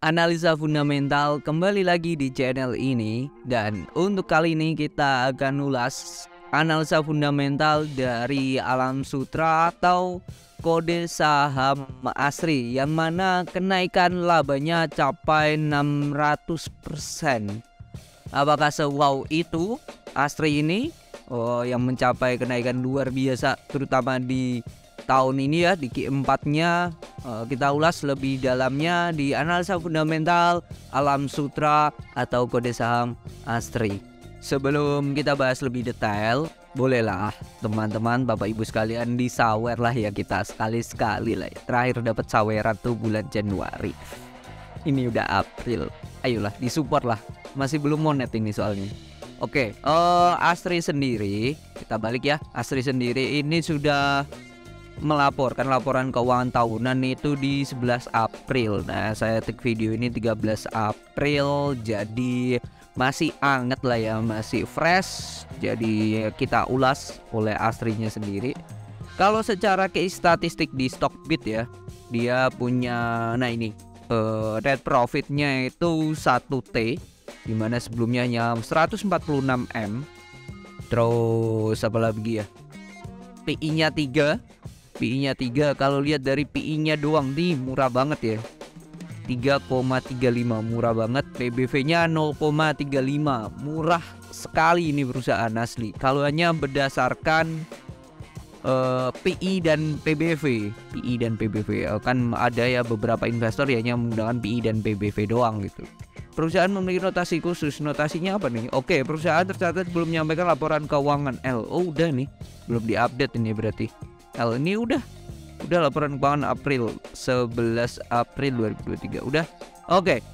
analisa fundamental kembali lagi di channel ini, dan untuk kali ini kita akan ulas analisa fundamental dari Alam Sutra atau kode saham ASRI yang mana kenaikan labanya capai 600%. Apakah se-wow itu ASRI ini yang mencapai kenaikan luar biasa terutama di tahun ini ya, di Q4-nya. Kita ulas lebih dalamnya di analisa fundamental Alam Sutra atau kode saham ASRI. Sebelum kita bahas lebih detail, bolehlah teman-teman Bapak Ibu sekalian disawer lah ya, kita sekali-sekali lah ya. Terakhir dapat saweran tuh bulan Januari, ini udah April, ayolah disupport lah, masih belum monet ini soalnya. Oke, ASRI sendiri, kita balik ya. ASRI sendiri ini sudah melaporkan laporan keuangan tahunan itu di 11 April. Nah, saya take video ini 13 April, jadi masih anget lah ya, masih fresh. Jadi kita ulas oleh ASRI-nya sendiri. Kalau secara case statistik di Stockbit ya, dia punya, nah ini net profitnya itu 1T, dimana sebelumnya hanya 146M. Terus apa lagi ya, PI-nya 3. PI-nya 3, kalau lihat dari PI-nya doang nih murah banget ya, 3,35, murah banget. PBV-nya 0,35, murah sekali ini perusahaan asli. Kalau hanya berdasarkan PI dan PBV, kan ada ya beberapa investor ya yang menggunakan PI dan PBV doang gitu. Perusahaan memiliki notasi khusus. Notasinya apa nih? Oke, perusahaan tercatat belum menyampaikan laporan keuangan. udah nih, belum diupdate ini berarti. Ini udah laporan keuangan April, 11 April 2023 udah. Oke,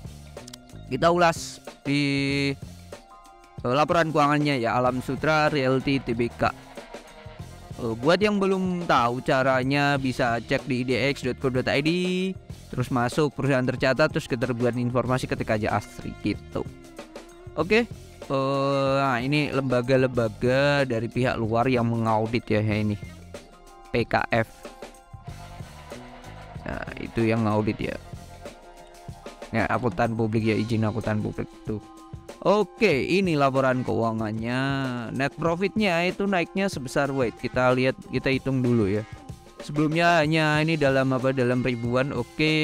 kita ulas di laporan keuangannya ya, Alam Sutra Realty Tbk. Buat yang belum tahu caranya, bisa cek di idx.co.id, terus masuk perusahaan tercatat, terus keterbuatan informasi, ketik aja ASRI gitu. Oke. Nah, ini lembaga-lembaga dari pihak luar yang mengaudit ya ini. PKF. Nah, itu yang ngaudit ya. Ya, akuntan publik ya, izin akuntan publik tuh. Oke, ini laporan keuangannya. Net profitnya itu naiknya sebesar, wait, kita lihat, kita hitung dulu ya. Sebelumnya hanya ini dalam ribuan, oke,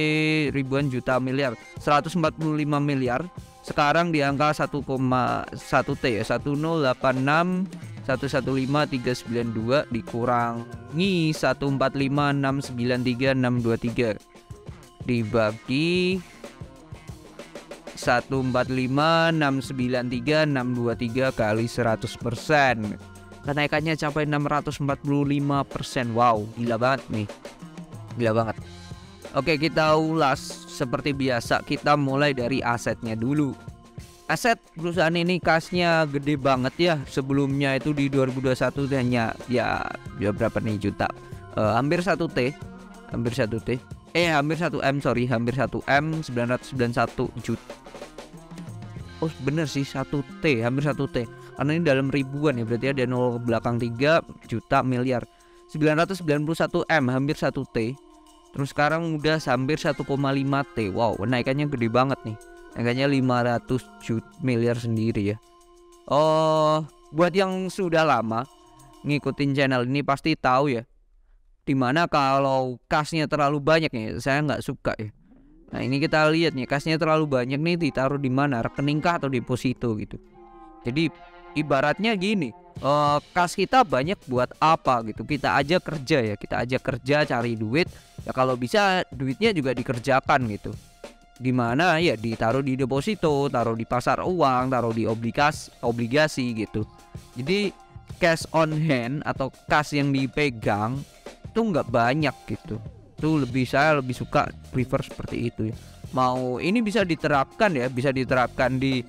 ribuan juta miliar, 145 miliar. Sekarang di angka 1,1T ya, 1086 115,392 dikurangi 145,693,623 dibagi 145,693,623 kali 100%. Kenaikannya capai 645%. Wow, gila banget nih. Gila banget. Oke, kita ulas seperti biasa. Kita mulai dari asetnya dulu. Aset perusahaan ini kasnya gede banget ya. Sebelumnya itu di 2021 hanya ya berapa nih juta, hampir 1T, hampir 1M, hampir 1M, 991 juta. Oh bener sih, 1T, hampir 1T, karena ini dalam ribuan ya, berarti ada 0 belakang 3 juta miliar. 991M, hampir 1T. Terus sekarang udah hampir 1,5T. Wow, naikannya gede banget nih. Angkanya 500 juta miliar sendiri ya. Buat yang sudah lama ngikutin channel ini pasti tahu ya, dimana kalau kasnya terlalu banyak ya, saya nggak suka ya. Nah, ini kita lihat nih, kasnya terlalu banyak nih ditaruh di mana, rekening kah atau deposito gitu. Jadi ibaratnya gini, kas kita banyak buat apa gitu, kita aja kerja ya, cari duit ya, kalau bisa duitnya juga dikerjakan gitu. Dimana ya ditaruh di deposito, taruh di pasar uang, taruh di obligasi gitu. Jadi cash on hand atau kas yang dipegang itu nggak banyak gitu. Itu saya lebih suka prefer seperti itu ya. Mau ini bisa diterapkan ya, bisa diterapkan di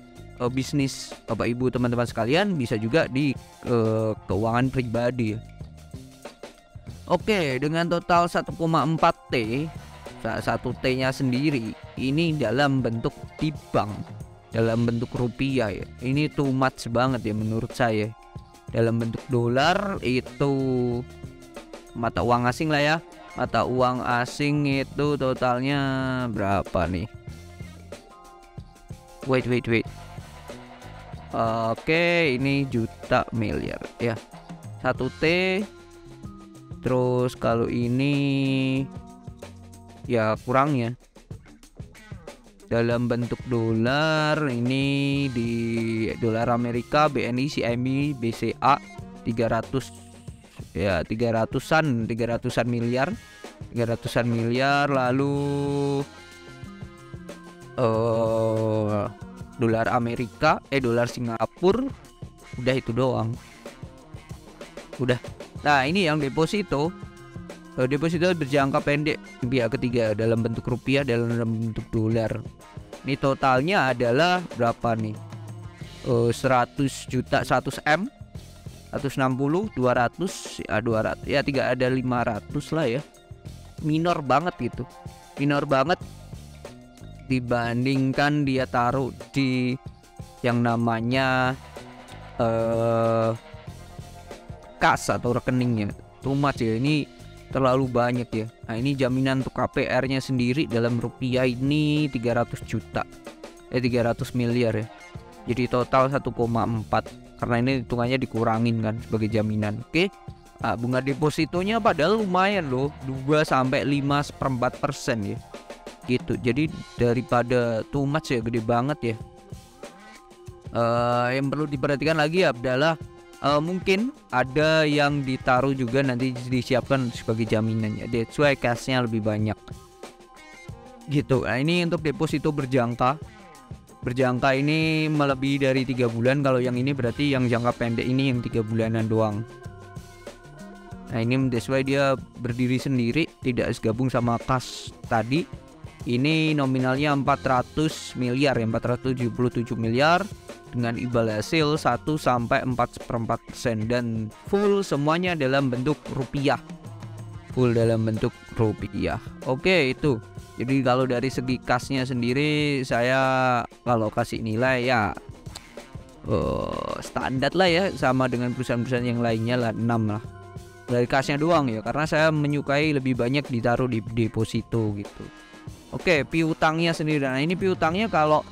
bisnis Bapak Ibu teman-teman sekalian, bisa juga di keuangan pribadi ya. Oke, dengan total 1,4T, 1T-nya sendiri ini dalam bentuk di bank, dalam bentuk rupiah ya. Ini too much banget ya menurut saya. Dalam bentuk dolar itu mata uang asing lah ya. Mata uang asing itu totalnya berapa nih? Wait. Oke, ini juta miliar ya. 1T. Terus kalau ini ya kurangnya dalam bentuk dolar, ini di dolar Amerika, BNI, CME, BCA 300 ya, 300-an miliar. Lalu dolar Amerika, dolar Singapura, udah itu doang. Udah. Nah, ini yang deposito. Deposito berjangka pendek pihak ketiga dalam bentuk rupiah, dalam bentuk dolar. Ini totalnya adalah berapa nih? 100 juta, 100 M, 160, 200 ya, 200 ya, 3 ada 500 lah ya. Minor banget gitu. Minor banget dibandingkan dia taruh di yang namanya kas atau rekeningnya. Too much ya, ini terlalu banyak ya. Nah, ini jaminan untuk KPR-nya sendiri dalam rupiah ini 300 juta 300 miliar ya. Jadi total 1,4, karena ini hitungannya dikurangin kan sebagai jaminan. Oke. Nah, bunga depositonya padahal lumayan loh, 2-5,4% ya. Gitu. Jadi daripada too much ya, gede banget ya. Yang perlu diperhatikan lagi adalah mungkin ada yang ditaruh juga nanti disiapkan sebagai jaminannya. That's why cashnya lebih banyak gitu. Nah, ini untuk deposito berjangka ini melebihi dari 3 bulan. Kalau yang ini berarti yang jangka pendek ini yang 3 bulanan doang. Nah, ini that's why dia berdiri sendiri, tidak gabung sama kas tadi. Ini nominalnya 400 miliar ya, 477 miliar dengan imbal hasil 1-4% dan full semuanya dalam bentuk rupiah. Oke, itu. Jadi kalau dari segi kasnya sendiri, saya kalau kasih nilai ya standar lah ya, sama dengan perusahaan-perusahaan yang lainnya lah, 6 lah. Dari kasnya doang ya, karena saya menyukai lebih banyak ditaruh di deposito gitu. Oke, piutangnya sendiri. Nah, ini piutangnya kalau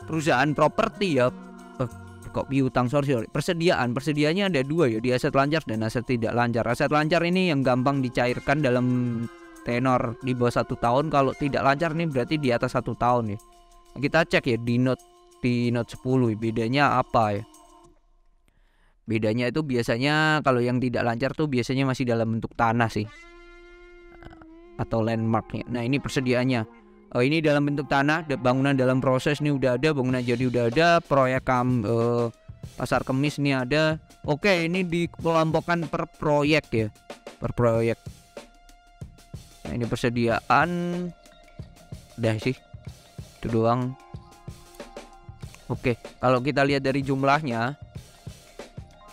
perusahaan properti ya, kok piutang, sorry. Persediaannya ada 2 ya, di aset lancar dan aset tidak lancar. Aset lancar ini yang gampang dicairkan dalam tenor di bawah 1 tahun. Kalau tidak lancar ini berarti di atas 1 tahun ya. Kita cek ya di note 10, bedanya apa ya? Bedanya itu biasanya kalau yang tidak lancar tuh biasanya masih dalam bentuk tanah sih, atau landmarknya. Nah, ini persediaannya. Ini dalam bentuk tanah, bangunan dalam proses ini udah ada, bangunan jadi udah ada, proyek Pasar Kemis ini ada. Oke, ini dikelompokkan per proyek ya, per proyek. Nah, ini persediaan, udah sih, itu doang. Oke, kalau kita lihat dari jumlahnya,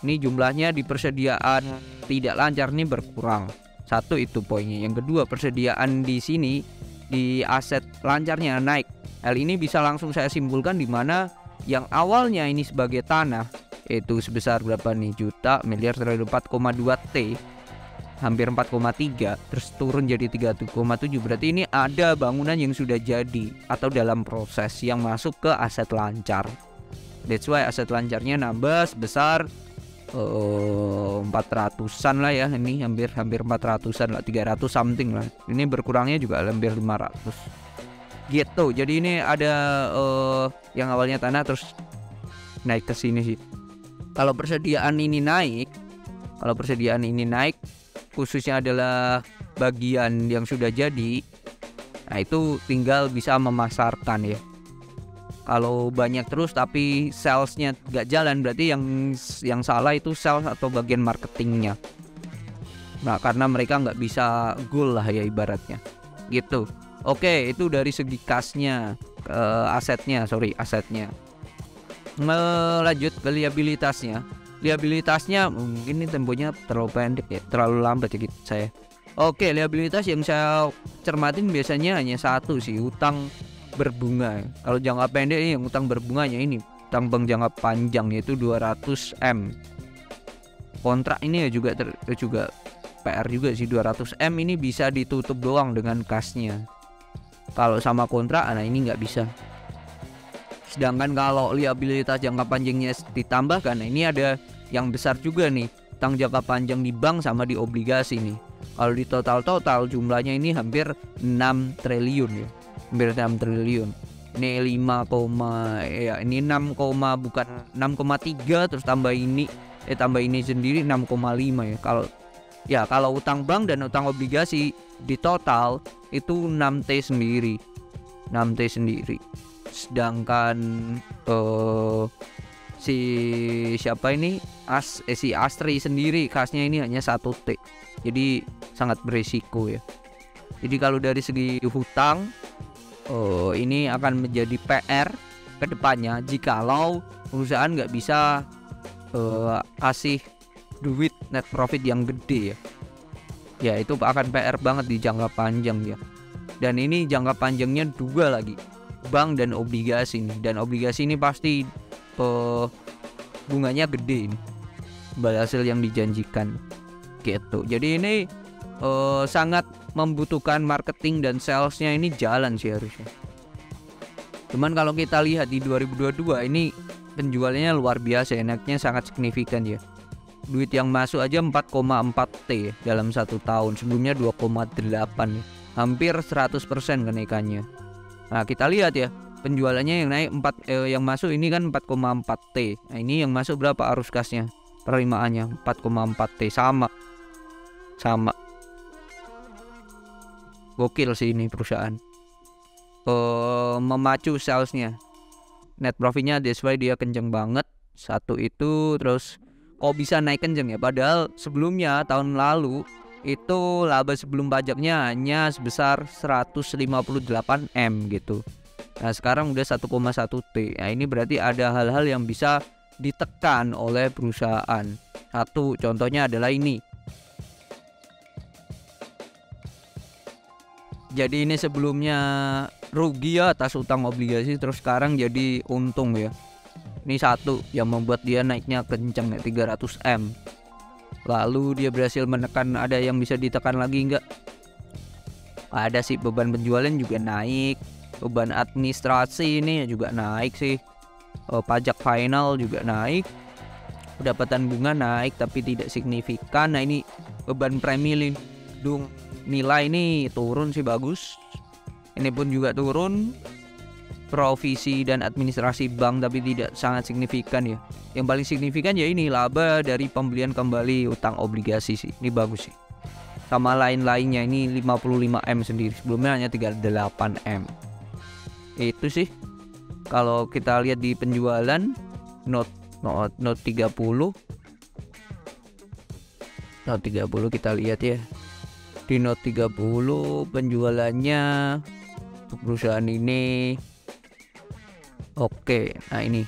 ini jumlahnya di persediaan tidak lancar ini berkurang. Satu itu poinnya. Yang kedua, persediaan di sini di aset lancarnya naik. Hal ini bisa langsung saya simpulkan di mana yang awalnya ini sebagai tanah itu sebesar berapa nih, juta miliar terhadap 4,2 T, hampir 4,3, terus turun jadi 3,7. Berarti ini ada bangunan yang sudah jadi atau dalam proses yang masuk ke aset lancar. That's why aset lancarnya nambah sebesar 400-an lah ya. Ini hampir 400-an lah, 300 something lah. Ini berkurangnya juga hampir 500 gitu. Jadi ini ada yang awalnya tanah terus naik ke sini sih. Kalau persediaan ini naik, khususnya adalah bagian yang sudah jadi, nah itu tinggal bisa memasarkan ya. Kalau banyak terus tapi salesnya nggak jalan, berarti yang salah itu sales atau bagian marketingnya. Nah, karena mereka nggak bisa goal lah ya ibaratnya gitu. Oke, itu dari segi kasnya, asetnya. Lanjut ke liabilitasnya. Liabilitasnya mungkin ini temponya terlalu pendek ya, terlalu lambat ya gitu saya. Oke, liabilitas yang saya cermatin biasanya hanya satu sih, utang berbunga. Kalau jangka pendek ini yang utang berbunganya ini, utang bank jangka panjang yaitu 200 M. Kontrak ini ya juga PR juga sih, 200 M ini bisa ditutup doang dengan kasnya. Kalau sama kontrak, nah ini nggak bisa. Sedangkan kalau liabilitas jangka panjangnya ditambahkan, nah ini ada yang besar juga nih, utang jangka panjang di bank sama di obligasi nih. Kalau di total jumlahnya ini hampir 6 triliun ya. Hampir 6 triliun. Ini 5, ya ini 6, bukan 6,3 terus tambah ini sendiri 6,5 ya. Kalau utang bank dan utang obligasi di total itu 6T sendiri. Sedangkan si siapa ini si Astri sendiri kasnya ini hanya 1T. Jadi sangat berisiko ya. Jadi kalau dari segi hutang ini akan menjadi PR kedepannya jikalau perusahaan nggak bisa kasih duit net profit yang gede ya itu akan PR banget di jangka panjang ya. Dan ini jangka panjangnya dua lagi, bank dan obligasi nih. Dan obligasi ini pasti bunganya gede ini, hasil yang dijanjikan gitu. Jadi ini sangat membutuhkan marketing dan salesnya ini jalan sih harusnya. Cuman kalau kita lihat di 2022 ini penjualannya luar biasa, naiknya sangat signifikan ya. Duit yang masuk aja 4,4T ya, dalam 1 tahun. Sebelumnya 2,8 ya. Hampir 100% kenaikannya. Nah kita lihat ya, penjualannya yang naik yang masuk ini kan 4,4T. Nah ini yang masuk berapa arus kasnya, penerimaannya 4,4T, sama gokil sih ini perusahaan. Memacu salesnya, net profitnya that's why dia kenceng banget. Satu itu, terus kok bisa naik kenceng ya, padahal sebelumnya tahun lalu itu laba sebelum pajaknya hanya sebesar 158M gitu. Nah sekarang udah 1,1T. Nah ini berarti ada hal-hal yang bisa ditekan oleh perusahaan. Satu contohnya adalah ini. Jadi ini sebelumnya rugi ya atas utang obligasi, terus sekarang jadi untung ya. Ini satu yang membuat dia naiknya kenceng ya, 300M. Lalu dia berhasil menekan, ada yang bisa ditekan lagi enggak? Ada sih, beban penjualan juga naik, beban administrasi ini juga naik sih, pajak final juga naik, pendapatan bunga naik tapi tidak signifikan. Nah ini beban premi lindung nilai ini turun sih, bagus. Ini pun juga turun, provisi dan administrasi bank tapi tidak sangat signifikan ya. Yang paling signifikan ya ini laba dari pembelian kembali utang obligasi sih, ini bagus sih. Sama lain-lainnya ini 55M sendiri, sebelumnya hanya 38M. Itu sih kalau kita lihat di penjualan note 30 kita lihat ya. Di note 30 penjualannya perusahaan ini oke. Nah ini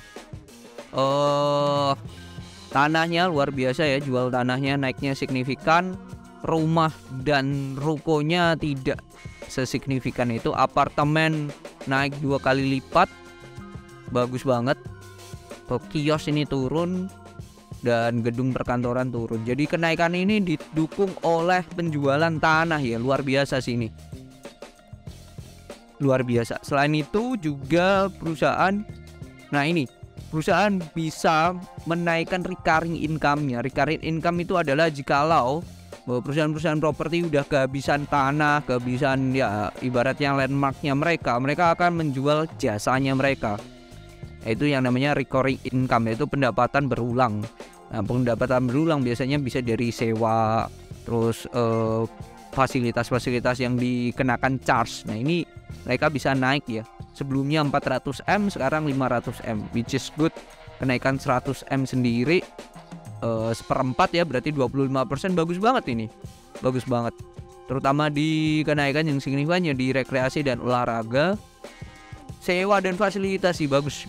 tanahnya luar biasa ya, jual tanahnya naiknya signifikan. Rumah dan rukonya tidak sesignifikan itu. Apartemen naik 2 kali lipat, bagus banget. Kios ini turun dan gedung perkantoran turun. Jadi kenaikan ini didukung oleh penjualan tanah ya, luar biasa sih ini. Luar biasa. Selain itu juga perusahaan, nah ini perusahaan bisa menaikkan recurring income-nya. Recurring income itu adalah jikalau perusahaan-perusahaan properti udah kehabisan tanah, kehabisan ya ibaratnya landmarknya mereka akan menjual jasanya mereka. Itu yang namanya recurring income, yaitu pendapatan berulang. Nah, pendapatan berulang biasanya bisa dari sewa, terus fasilitas-fasilitas yang dikenakan charge. Nah ini mereka bisa naik ya, sebelumnya 400M sekarang 500M, which is good. Kenaikan 100M sendiri seperempat ya, berarti 25%, bagus banget ini, bagus banget. Terutama di kenaikan yang signifikannya di rekreasi dan olahraga, sewa dan fasilitas sih bagus.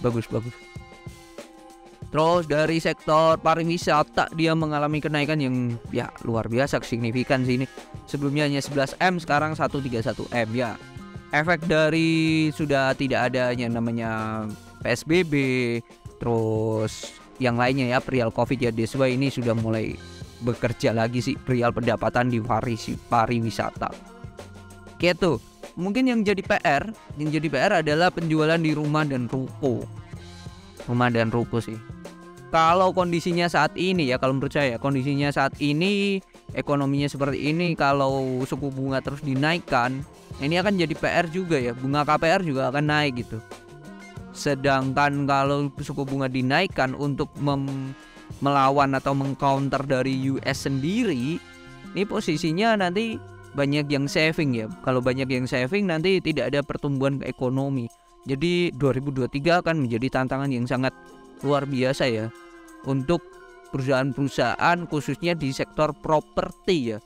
Terus dari sektor pariwisata dia mengalami kenaikan yang ya luar biasa, signifikan sih ini. Sebelumnya hanya 11M sekarang 131M ya. Efek dari sudah tidak adanya namanya PSBB, terus yang lainnya ya, perihal Covid ya, Deswa ini sudah mulai bekerja lagi sih perihal pendapatan di pariwisata. Gitu. Mungkin yang jadi PR adalah penjualan di rumah dan ruko. rumah dan ruko sih. Kalau kondisinya saat ini ya, kalau menurut saya kondisinya saat ini, ekonominya seperti ini, kalau suku bunga terus dinaikkan, ini akan jadi PR juga ya, bunga KPR juga akan naik gitu. Sedangkan kalau suku bunga dinaikkan untuk melawan atau mengcounter dari US sendiri, ini posisinya nanti banyak yang saving ya. Kalau banyak yang saving nanti tidak ada pertumbuhan ekonomi. Jadi 2023 akan menjadi tantangan yang sangat luar biasa ya untuk perusahaan-perusahaan khususnya di sektor properti ya.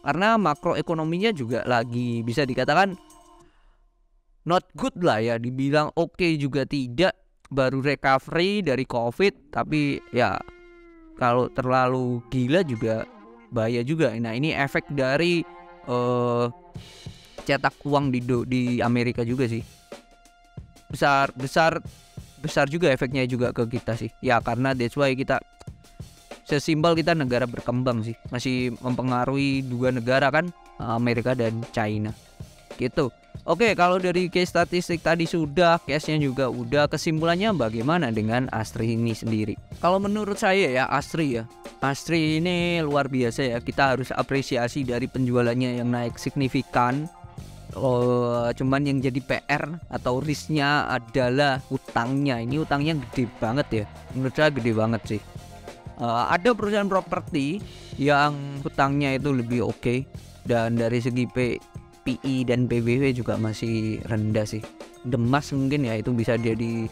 Karena makroekonominya juga lagi bisa dikatakan not good lah ya, dibilang oke juga tidak, baru recovery dari COVID, tapi ya kalau terlalu gila juga bahaya juga. Nah, ini efek dari cetak uang di Amerika juga sih. Besar juga efeknya juga ke kita sih ya, karena that's why kita sesimpel kita negara berkembang sih, masih mempengaruhi dua negara kan, Amerika dan China gitu. Oke, kalau dari case statistik tadi sudah, case-nya juga udah, kesimpulannya bagaimana dengan Astri ini sendiri? Kalau menurut saya ya, Astri ini luar biasa ya, kita harus apresiasi dari penjualannya yang naik signifikan. Cuman yang jadi PR atau risknya adalah utangnya. Ini utangnya gede banget ya, menurut saya gede banget sih. Ada perusahaan properti yang utangnya itu lebih oke, dan dari segi PI dan PBW juga masih rendah sih. Demas mungkin ya, itu bisa jadi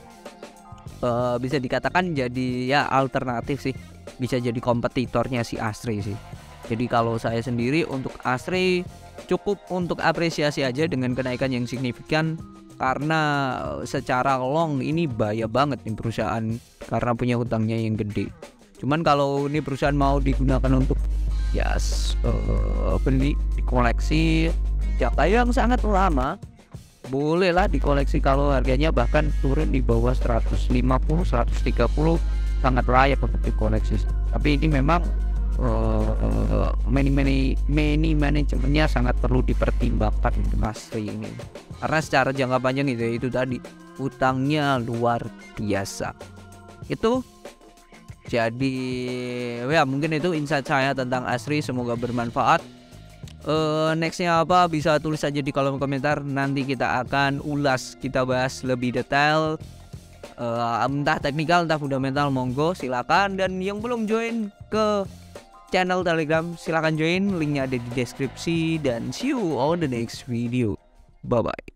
bisa dikatakan jadi ya alternatif sih, bisa jadi kompetitornya si Astri sih. Jadi kalau saya sendiri untuk Astri cukup untuk apresiasi aja dengan kenaikan yang signifikan, karena secara long ini bahaya banget nih perusahaan karena punya hutangnya yang gede. Cuman kalau ini perusahaan mau digunakan untuk ya beli, dikoleksi jangka yang sangat lama, bolehlah dikoleksi. Kalau harganya bahkan turun di bawah 150, 130, sangat layak untuk dikoleksi. Tapi ini memang manajemennya sangat perlu dipertimbangkan untuk Astri ini, karena secara jangka panjang itu tadi utangnya luar biasa. Itu jadi ya mungkin itu insight saya tentang Astri, semoga bermanfaat. Nextnya apa bisa tulis aja di kolom komentar, nanti kita akan ulas, kita bahas lebih detail, entah teknikal entah fundamental, monggo silakan. Dan yang belum join ke channel Telegram silakan join, linknya ada di deskripsi, dan see you on the next video. Bye bye.